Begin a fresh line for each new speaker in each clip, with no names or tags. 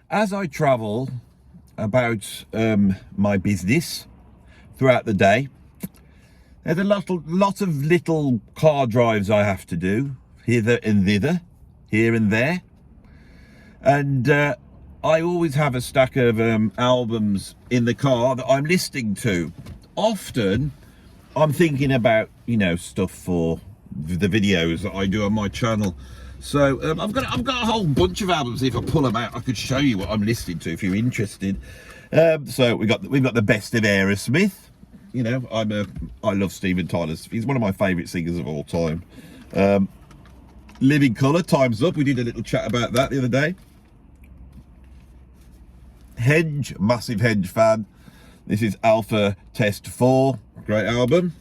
As I travel about my business throughout the day, there's a lot of little car drives I have to do, hither and thither, here and there. And I always have a stack of albums in the car that I'm listening to. Often I'm thinking about, stuff for the videos that I do on my channel. So I've got a whole bunch of albums. If I pull them out, I could show you what I'm listening to if you're interested. So we've got the best of Aerosmith. I love Steven Tyler. He's one of my favourite singers of all time. Living Colour, Time's Up. We did a little chat about that the other day. Henge, massive Henge fan. This is Alpha Test 4, great album.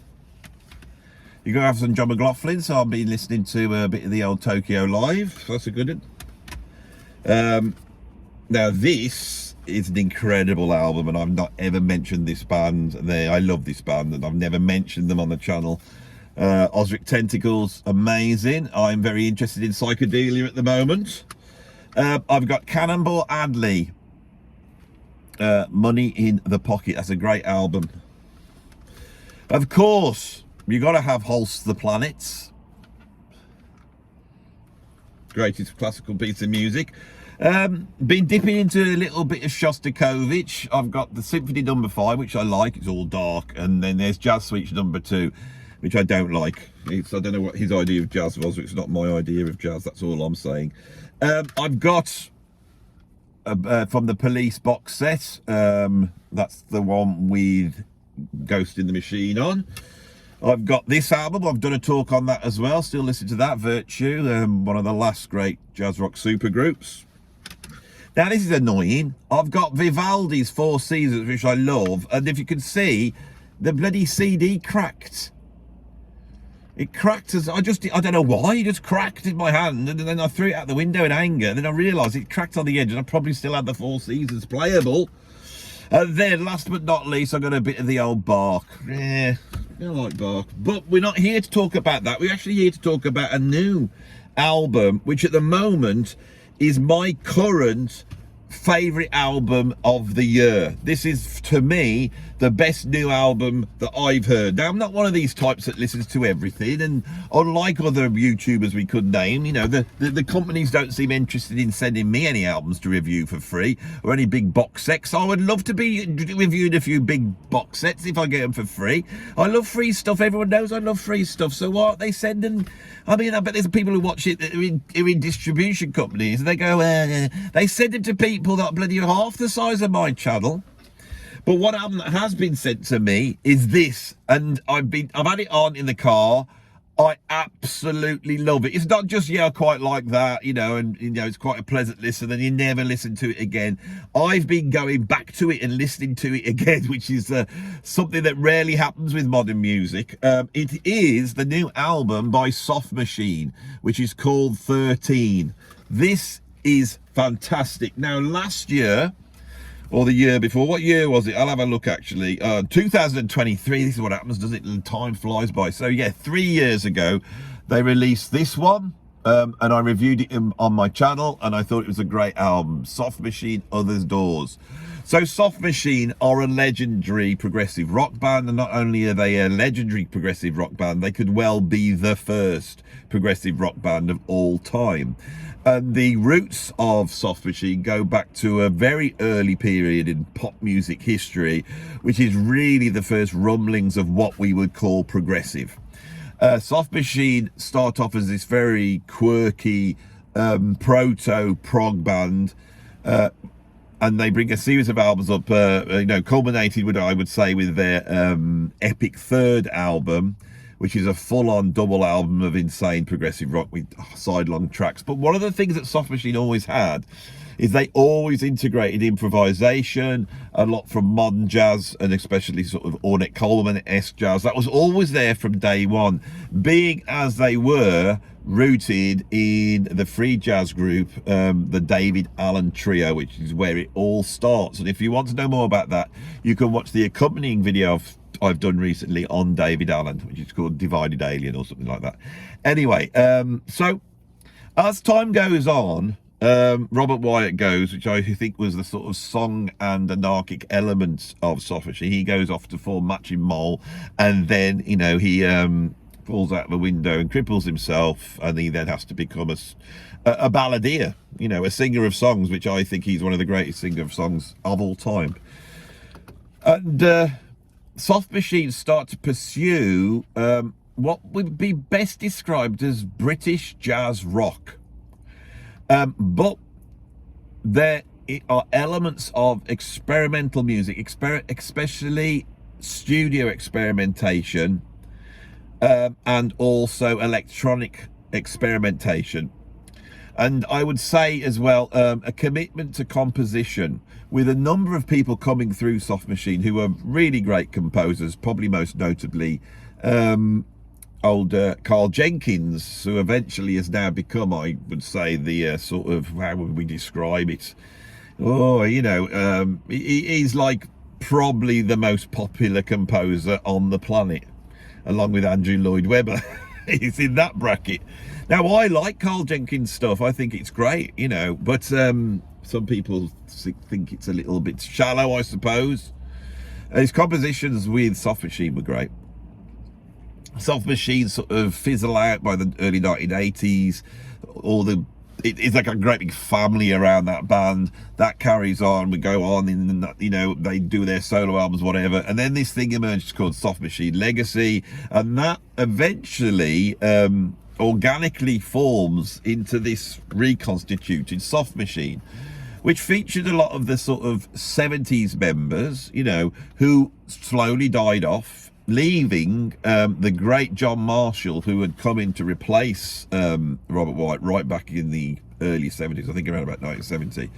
You're going to have some John McLaughlin, so I'll be listening to a bit of the old Tokyo Live. So that's a good one. Now this is an incredible album, and I've not ever mentioned this band. I love this band, and I've never mentioned them on the channel. Osric Tentacles, amazing. I'm very interested in psychedelia at the moment. I've got Cannonball Adderley, Money in the Pocket. That's a great album. Of course, you got to have Holst the Planets, greatest classical piece of music. Been dipping into a little bit of Shostakovich. I've got the Symphony No. 5, which I like. It's all dark, and then there's Jazz Suite No. 2, which I don't like. I don't know what his idea of jazz was. It's not my idea of jazz. That's all I'm saying. I've got from the Police box set. That's the one with Ghost in the Machine on. I've got this album. I've done a talk on that as well. Still listen to that. Virtue, one of the last great jazz rock supergroups. Now this is annoying. I've got Vivaldi's Four Seasons, which I love, and if you can see, the bloody CD cracked. It cracked as I don't know why. It just cracked in my hand, and then I threw it out the window in anger. Then I realised it cracked on the edge, and I probably still had the Four Seasons playable. And then, last but not least, I got a bit of the old Bach. Yeah, I like Bach. But we're not here to talk about that. We're actually here to talk about a new album, which at the moment is my current favourite album of the year. This is, to me, the best new album that I've heard. Now, I'm not one of these types that listens to everything, and unlike other YouTubers we could name, the companies don't seem interested in sending me any albums to review for free, or any big box sets. I would love to be reviewing a few big box sets if I get them for free. I love free stuff. Everyone knows I love free stuff. So what they send, and I bet there's people who watch it that are in distribution companies, and they go, they send them to people that are bloody half the size of my channel. But what album that has been sent to me is this, and I've had it on in the car. I absolutely love it. It's not just, I quite like that, and it's quite a pleasant listen, and you never listen to it again. I've been going back to it and listening to it again, which is something that rarely happens with modern music. It is the new album by Soft Machine, which is called 13. This is fantastic. Now, last year, or the year before, what year was it? I'll have a look actually. 2023, this is what happens, does it? Time flies by. So yeah, 3 years ago, they released this one, and I reviewed it on my channel, and I thought it was a great album. Soft Machine, Others Doors. So Soft Machine are a legendary progressive rock band, and not only are they a legendary progressive rock band, they could well be the first progressive rock band of all time. And the roots of Soft Machine go back to a very early period in pop music history, which is really the first rumblings of what we would call progressive. Soft Machine start off as this very quirky proto-prog band, and they bring a series of albums up, culminated with, I would say, with their epic third album, which is a full-on double album of insane progressive rock with sidelong tracks. But one of the things that Soft Machine always had is they always integrated improvisation, a lot from modern jazz, and especially sort of Ornette Coleman-esque jazz. That was always there from day one, being as they were rooted in the free jazz group, the David Allen Trio, which is where it all starts. And if you want to know more about that, you can watch the accompanying video I've done recently on David Allen, which is called Divided Alien or something like that. Anyway, so as time goes on, Robert Wyatt goes, which I think was the sort of song and anarchic elements of Soft Machine. He goes off to form Matching Mole, and then, you know, he falls out the window and cripples himself, and he then has to become a balladeer, you know, a singer of songs, which I think he's one of the greatest singers of songs of all time. And Soft Machine start to pursue what would be best described as British jazz rock. But there are elements of experimental music, especially studio experimentation, and also electronic experimentation. And I would say as well, a commitment to composition, with a number of people coming through Soft Machine who are really great composers, probably most notably old Carl Jenkins, who eventually has now become, I would say, the sort of, how would we describe it? Oh, you know, he's like probably the most popular composer on the planet, along with Andrew Lloyd Webber. He's in that bracket. Now, I like Carl Jenkins' stuff. I think it's great, you know, but some people think it's a little bit shallow, I suppose. His compositions with Soft Machine were great. Soft Machine sort of fizzle out by the early 1980s. It's like a great big family around that band that carries on. We go on, and you know, they do their solo albums, whatever, and then this thing emerged called Soft Machine Legacy, and that eventually organically forms into this reconstituted Soft Machine, which featured a lot of the sort of 70s members, you know, who slowly died off, leaving the great John Marshall, who had come in to replace Robert Wyatt right back in the early 70s, I think around about 1970,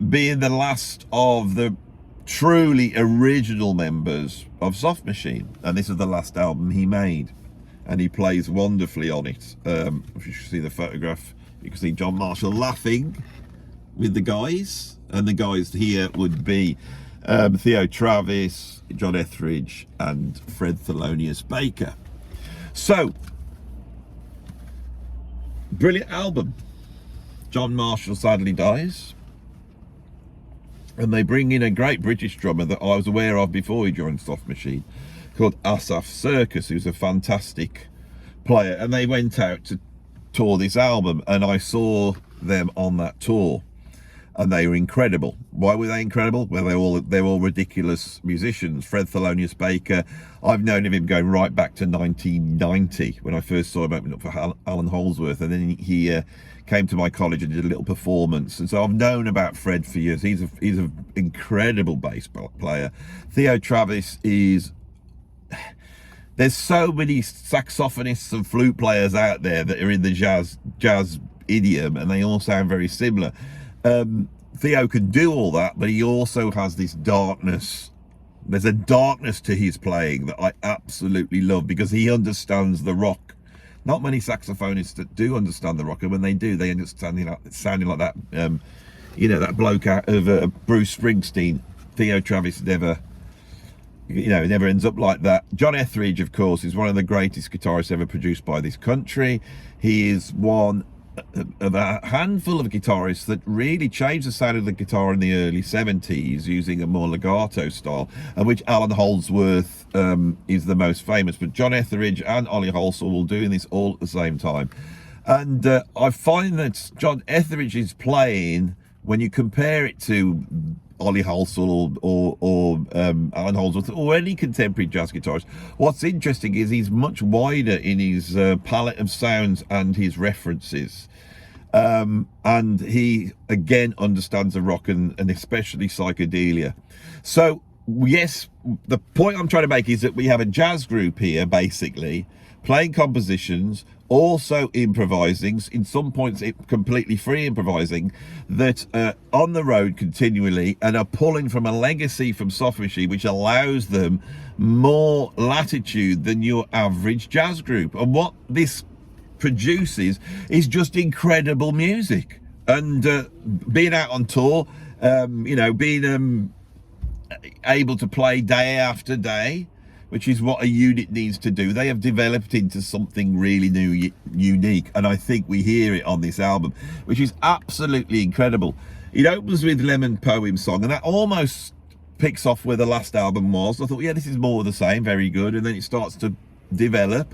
being the last of the truly original members of Soft Machine. And this is the last album he made, and he plays wonderfully on it. If you see the photograph, you can see John Marshall laughing with the guys, and the guys here would be Theo Travis, John Etheridge, and Fred Thelonious Baker. So, brilliant album. John Marshall sadly dies, and they bring in a great British drummer that I was aware of before he joined Soft Machine, called Asaf Circus, who's a fantastic player, and they went out to tour this album, and I saw them on that tour, and they were incredible. Why were they incredible? Well, they're all ridiculous musicians. Fred Thelonious Baker, I've known of him going right back to 1990 when I first saw him open up for Alan Holdsworth, and then he came to my college and did a little performance. And so I've known about Fred for years. He's an incredible bass player. Theo Travis is... There's so many saxophonists and flute players out there that are in the jazz idiom, and they all sound very similar. Theo can do all that, but he also has this darkness. There's a darkness to his playing that I absolutely love, because he understands the rock. Not many saxophonists that do understand the rock, and when they do, they end up sounding like that, you know, that bloke out of Bruce Springsteen. Theo Travis never ends up like that. John Etheridge, of course, is one of the greatest guitarists ever produced by this country. He is one of a handful of guitarists that really changed the sound of the guitar in the early 70s using a more legato style, and which Alan Holdsworth is the most famous. But John Etheridge and Ollie Holsall will doing this all at the same time. And I find that John Etheridge's playing, when you compare it to Ollie Holsall or Alan Holdsworth or any contemporary jazz guitarist, what's interesting is he's much wider in his palette of sounds and his references. And he again understands the rock and especially psychedelia. So yes, the point I'm trying to make is that we have a jazz group here basically playing compositions, also improvising, in some points completely free improvising, that on the road continually and are pulling from a legacy from Soft Machine, which allows them more latitude than your average jazz group. And what this produces is just incredible music. And being out on tour, being able to play day after day, which is what a unit needs to do. They have developed into something really new, unique, and I think we hear it on this album, which is absolutely incredible. It opens with Lemon Poem Song, and that almost picks off where the last album was. I thought, yeah, this is more of the same, very good, and then it starts to develop,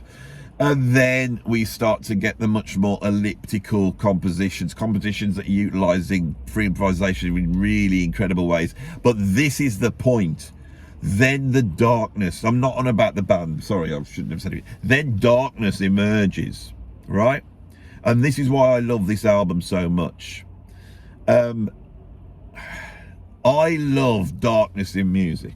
and then we start to get the much more elliptical compositions that are utilizing free improvisation in really incredible ways. But this is the point. Then the darkness, I'm not on about the band, sorry, I shouldn't have said it. Then darkness emerges, right? And this is why I love this album so much. I love darkness in music.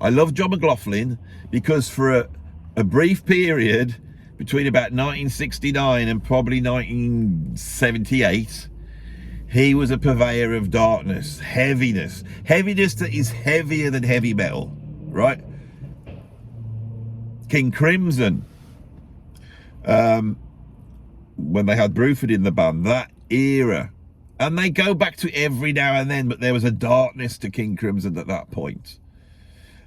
I love John McLaughlin because for a brief period between about 1969 and probably 1978, he was a purveyor of darkness, heaviness that is heavier than heavy metal, right? King Crimson, when they had Bruford in the band, that era, and they go back to every now and then, but there was a darkness to King Crimson at that point.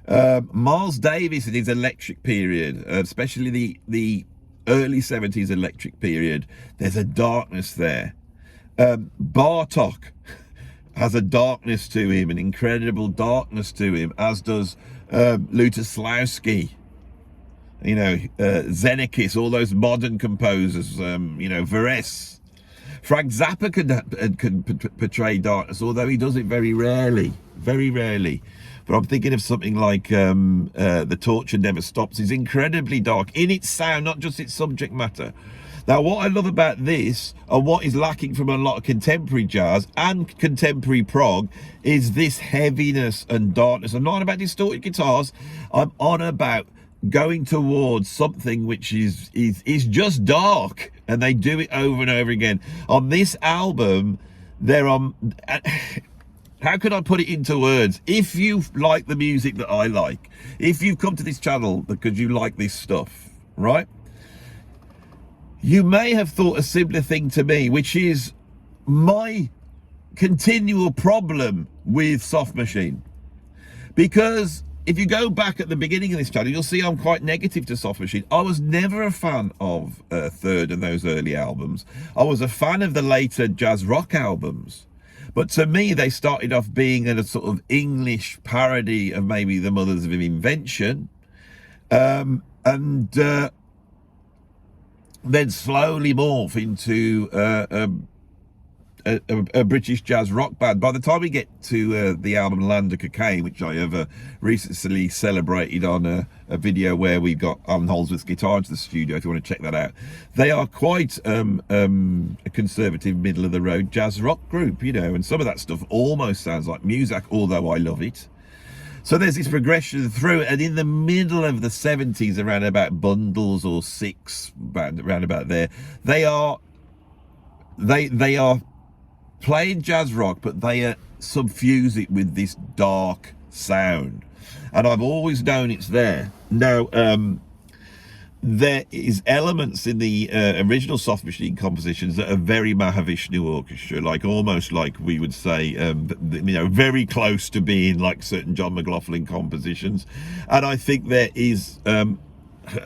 Miles Davis in his electric period, especially the early 70s electric period, there's a darkness there. Bartok has a darkness to him, an incredible darkness to him, as does Lutoslawski, you know, Xenakis, all those modern composers, you know, Varese. Frank Zappa can portray darkness, although he does it very rarely. But I'm thinking of something like The Torture Never Stops. It's incredibly dark in its sound, not just its subject matter. Now, what I love about this, and what is lacking from a lot of contemporary jazz and contemporary prog, is this heaviness and darkness. I'm not on about distorted guitars. I'm on about going towards something which is just dark, and they do it over and over again. On this album, there are... How can I put it into words? If you like the music that I like, if you've come to this channel because you like this stuff, right? You may have thought a similar thing to me, which is my continual problem with Soft Machine. Because if you go back at the beginning of this channel, you'll see I'm quite negative to Soft Machine. I was never a fan of Third and those early albums. I was a fan of the later jazz rock albums. But to me, they started off being a sort of English parody of maybe the Mothers of Invention. And then slowly morph into a British jazz rock band. By the time we get to the album Land of Cocaine, which I have recently celebrated on a video where we've got Alan Holdsworth's guitar into the studio, if you want to check that out, they are quite a conservative, middle-of-the-road jazz rock group, you know, and some of that stuff almost sounds like music, although I love it. So there's this progression through, and in the middle of the 70s, around about Bundles or Six, around about there, they are playing jazz rock, but they subfuse it with this dark sound, and I've always known it's there. Now, there is elements in the original Soft Machine compositions that are very Mahavishnu orchestra, like almost like we would say, you know, very close to being like certain John McLaughlin compositions. And I think there is,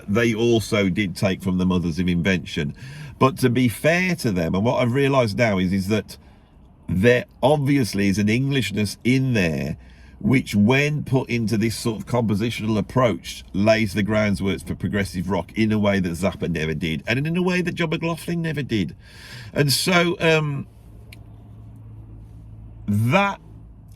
they also did take from the Mothers of Invention. But to be fair to them, and what I've realised now is that there obviously is an Englishness in there, which when put into this sort of compositional approach lays the groundwork for progressive rock in a way that Zappa never did, and in a way that John McLaughlin never did. And so that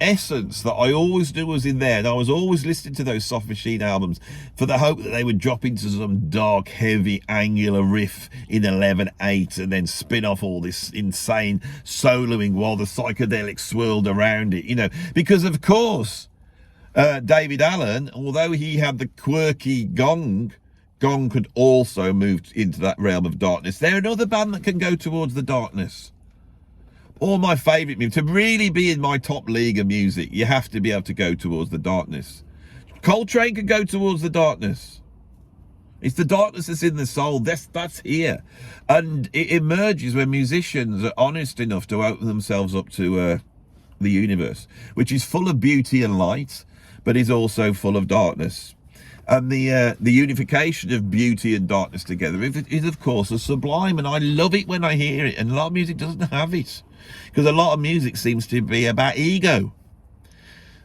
essence that I always knew was in there, and I was always listening to those Soft Machine albums for the hope that they would drop into some dark, heavy, angular riff in 11/8 and then spin off all this insane soloing while the psychedelics swirled around it, you know, because of course David Allen, although he had the quirky gong could also move into that realm of darkness. They're another band that can go towards the darkness. All my favourite music, to really be in my top league of music, you have to be able to go towards the darkness. Coltrane can go towards the darkness. It's the darkness that's in the soul. That's here. And it emerges when musicians are honest enough to open themselves up to the universe, which is full of beauty and light, but is also full of darkness. and the unification of beauty and darkness together is of course a sublime, and I love it when I hear it. And a lot of music doesn't have it, because a lot of music seems to be about ego.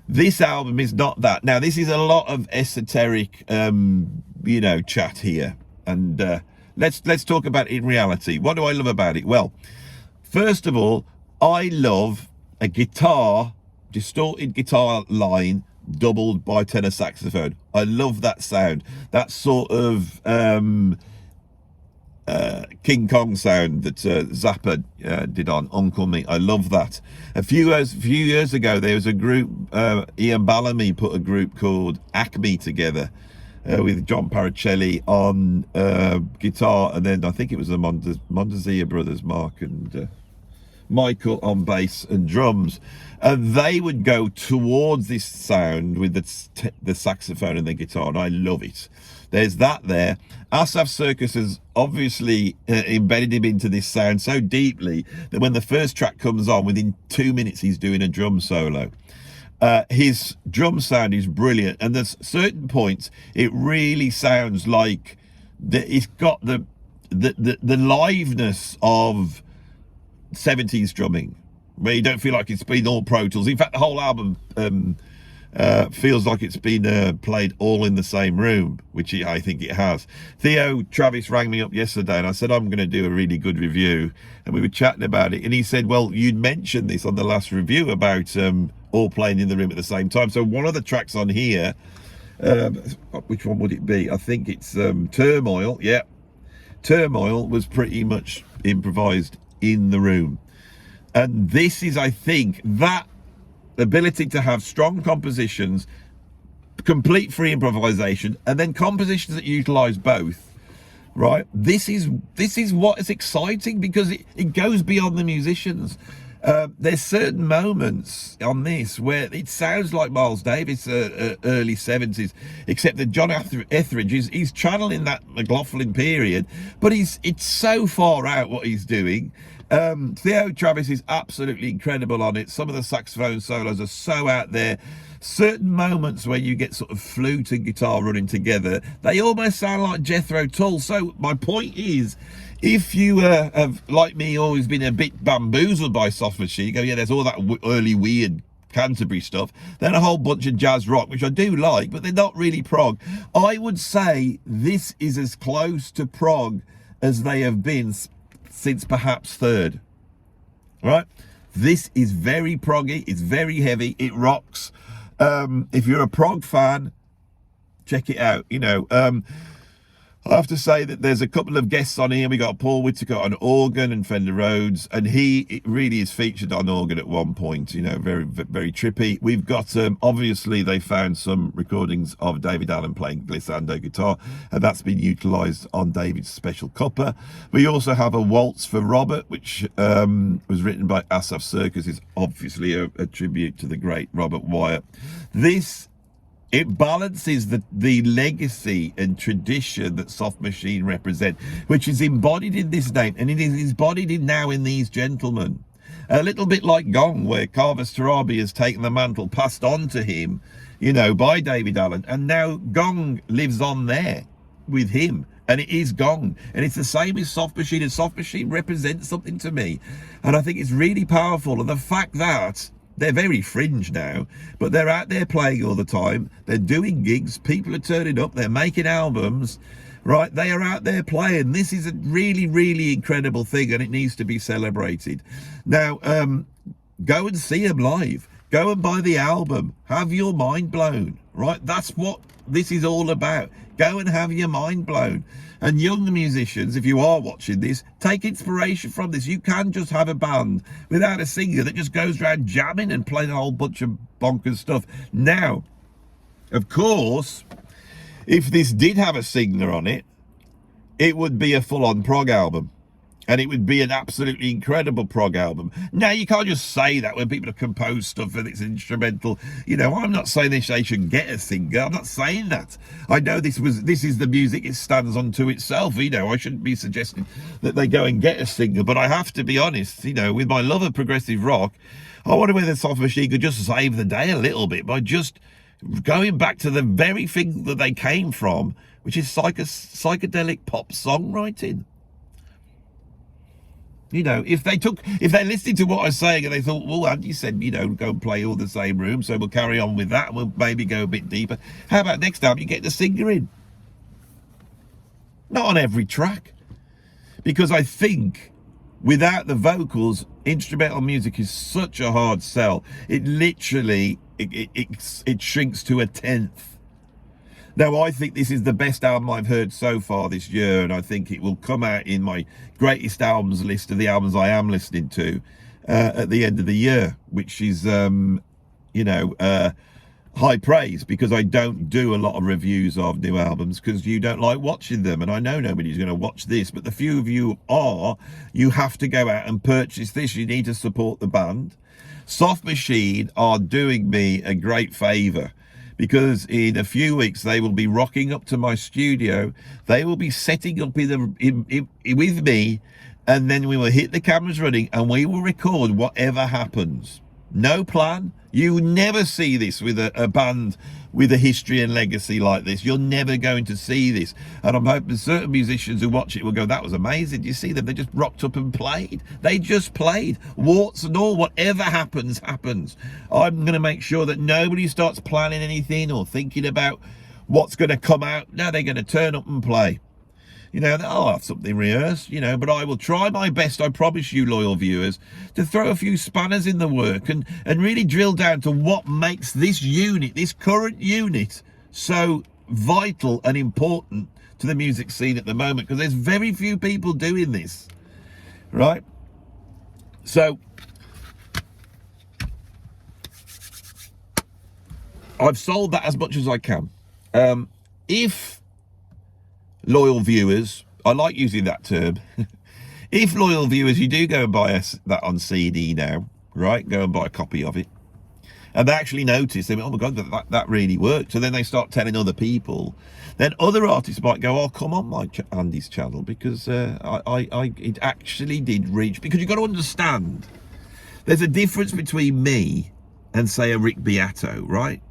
This album is not that. Now, this is a lot of esoteric, chat here, and let's talk about it in reality. What do I love about it? Well, first of all, I love a distorted guitar line doubled by tenor saxophone. I love that sound. That sort of King Kong sound that Zappa did on Uncle Me. I love that. A few years ago, there was a group, Ian Bellamy put a group called Acme together with John Paracelli on guitar, and then I think it was the Mondazia brothers, Mark and Michael, on bass and drums, and they would go towards this sound with the saxophone and the guitar, and I love it. There's that there. Asaf Circus has obviously embedded him into this sound so deeply that when the first track comes on, within 2 minutes he's doing a drum solo. His drum sound is brilliant, and there's certain points it really sounds like it's got the liveness of 70s drumming, where you don't feel like it's been all Pro Tools. In fact, the whole album feels like it's been played all in the same room, which I think it has. Theo Travis rang me up yesterday, and I said I'm going to do a really good review, and we were chatting about it, and he said, well, you'd mentioned this on the last review about all playing in the room at the same time. So one of the tracks on here, which one would it be? I think it's Turmoil. Yeah, Turmoil was pretty much improvised in the room, and this is, I think, that ability to have strong compositions, complete free improvisation, and then compositions that utilize both, right? This is what is exciting, because it goes beyond the musicians. There's certain moments on this where it sounds like Miles Davis, early 70s, except that John Etheridge he's channeling that McLaughlin period, but it's so far out what he's doing. Theo Travis is absolutely incredible on it. Some of the saxophone solos are so out there. Certain moments where you get sort of flute and guitar running together, they almost sound like Jethro Tull. So my point is, if you have, like me, always been a bit bamboozled by Soft Machine, go, yeah, there's all that early weird Canterbury stuff, then a whole bunch of jazz rock, which I do like, but they're not really prog. I would say this is as close to prog as they have been since perhaps Third, right? This is very proggy, it's very heavy, it rocks. If you're a prog fan, check it out. I have to say that there's a couple of guests on here. We got Paul Whittaker on organ and Fender Rhodes, and he really is featured on organ at one point, very, very trippy. We've got, obviously they found some recordings of David Allen playing glissando guitar, and that's been utilised on David's Special Copper. We also have a Waltz for Robert, which was written by Asaf Circus. Is obviously a tribute to the great Robert Wyatt. It balances the legacy and tradition that Soft Machine represent, which is embodied in this name, and it is embodied now in these gentlemen. A little bit like Gong, where Carvus Tarabi has taken the mantle passed on to him, by David Allen, and now Gong lives on there with him, and it is Gong. And it's the same with Soft Machine, and Soft Machine represents something to me, and I think it's really powerful. And the fact that they're very fringe now, but they're out there playing all the time. They're doing gigs. People are turning up. They're making albums, right? They are out there playing. This is a really, really incredible thing, and it needs to be celebrated. Now, go and see them live. Go and buy the album. Have your mind blown, right? That's what this is all about. Go and have your mind blown. And young musicians, if you are watching this, take inspiration from this. You can just have a band without a singer that just goes around jamming and playing a whole bunch of bonkers stuff. Now, of course, if this did have a singer on it, it would be a full-on prog album. And it would be an absolutely incredible prog album. Now, you can't just say that when people have composed stuff and it's instrumental. I'm not saying they should get a singer. I'm not saying that. I know this is the music it stands unto itself. I shouldn't be suggesting that they go and get a singer. But I have to be honest, with my love of progressive rock, I wonder whether Soft Machine could just save the day a little bit by just going back to the very thing that they came from, which is psychedelic pop songwriting. You know, if they're listening to what I'm saying and they thought, well, Andy said, you know, go and play all the same room, so we'll carry on with that, and we'll maybe go a bit deeper. How about next time you get the singer in? Not on every track. Because I think without the vocals, instrumental music is such a hard sell. It literally, it shrinks to a tenth. Now, I think this is the best album I've heard so far this year, and I think it will come out in my greatest albums list of the albums I am listening to at the end of the year, which is, you know, high praise, because I don't do a lot of reviews of new albums because you don't like watching them, and I know nobody's going to watch this, but the few of you are, you have to go out and purchase this. You need to support the band. Soft Machine are doing me a great favour, because in a few weeks they will be rocking up to my studio. They will be setting up with me, and then we will hit the cameras running and we will record whatever happens. No plan. You never see this with a band with a history and legacy like this. You're never going to see this. And I'm hoping certain musicians who watch it will go, that was amazing. Do you see them? They just rocked up and played. They just played. Warts and all, whatever happens, happens. I'm going to make sure that nobody starts planning anything or thinking about what's going to come out. No, they're going to turn up and play. You know, I'll have something rehearsed, you know, but I will try my best, I promise you, loyal viewers, to throw a few spanners in the work and really drill down to what makes this unit, this current unit, so vital and important to the music scene at the moment, because there's very few people doing this, right? So I've sold that as much as I can. If loyal viewers, I like using that term, if loyal viewers, you do go and buy that on CD now, right? Go and buy a copy of it. And they actually notice, they go, oh my God, that really worked. So then they start telling other people. Then other artists might go, oh, come on Andy's channel, because it actually did reach. Because you've got to understand, there's a difference between me and, say, a Rick Beato, right?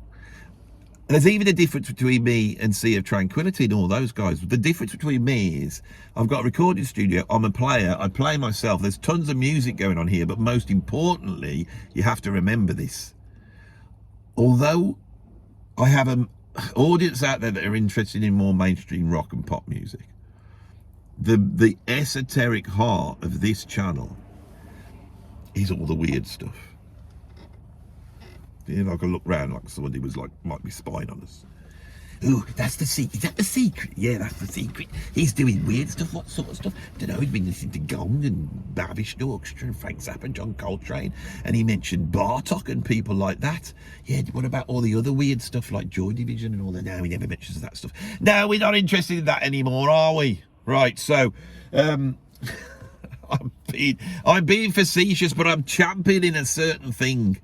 There's even a difference between me and Sea of Tranquility and all those guys. The difference between me is I've got a recording studio, I'm a player, I play myself, there's tons of music going on here, but most importantly, you have to remember this. Although I have an audience out there that are interested in more mainstream rock and pop music, the esoteric heart of this channel is all the weird stuff. You know, I can look round like somebody was like, might be spying on us. Ooh, that's the secret. Is that the secret? Yeah, that's the secret. He's doing weird stuff. What sort of stuff? Don't know. He's been listening to Gong and Bavish Orchestra and Frank Zappa and John Coltrane. And he mentioned Bartok and people like that. Yeah, what about all the other weird stuff like Joy Division and all that? No, he never mentions that stuff. No, we're not interested in that anymore, are we? Right, so, I'm being facetious, but I'm championing a certain thing.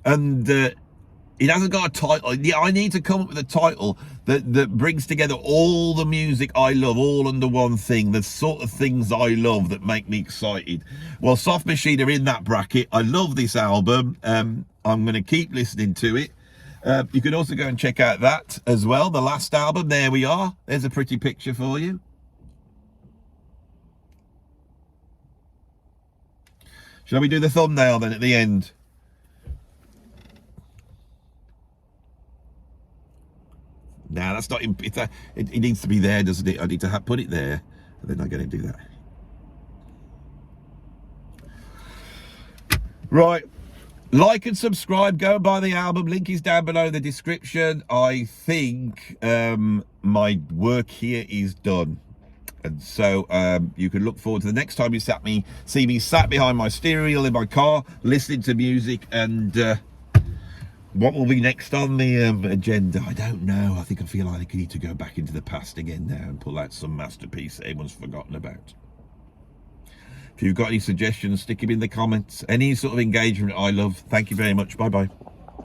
And it hasn't got a title. Yeah, I need to come up with a title that brings together all the music I love, all under one thing, the sort of things I love that make me excited. Well, Soft Machine are in that bracket. I love this album. I'm going to keep listening to it. You can also go and check out that as well, the last album. There we are. There's a pretty picture for you. Shall we do the thumbnail then at the end? Nah, that's not. It needs to be there, doesn't it? I need to put it there, and then I'm going to do that. Right, like and subscribe. Go and buy the album. Link is down below in the description. I think my work here is done, and so you can look forward to the next time you see me sat behind my steering wheel in my car, listening to music and. What will be next on the agenda? I don't know. I think I feel like I need to go back into the past again now and pull out some masterpiece everyone's forgotten about. If you've got any suggestions, stick them in the comments. Any sort of engagement I love. Thank you very much. Bye-bye.